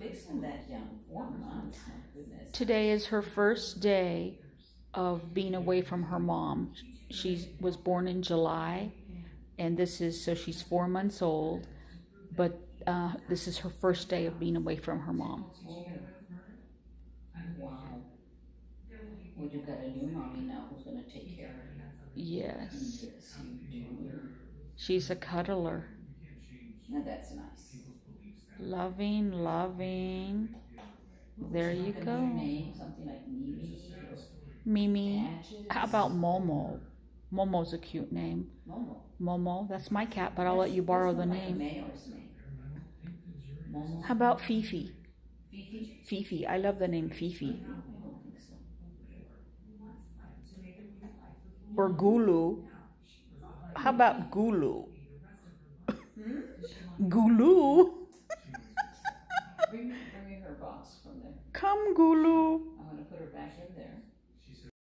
fixing that young, 4 months, my goodness. Today is her first day of being away from her mom. She was born in July, and so she's 4 months old, but this is her first day of being away from her mom. Oh. Wow. Well, you got a new mommy now who's going to take care of you. Yes. Yes, you do. She's a cuddler. Now that's nice. Loving, loving. There you go. Name, something like Mimi. Mimi. How about Momo? Momo's a cute name. Momo. Momo. That's my cat, but I'll let you borrow the name. Momo. How about Fifi? Fifi? Fifi. I love the name Fifi. Or Gulu. How about Gulu? Gulu. Bring me her box from there. Come, Gulu. I'm going to put her back in there.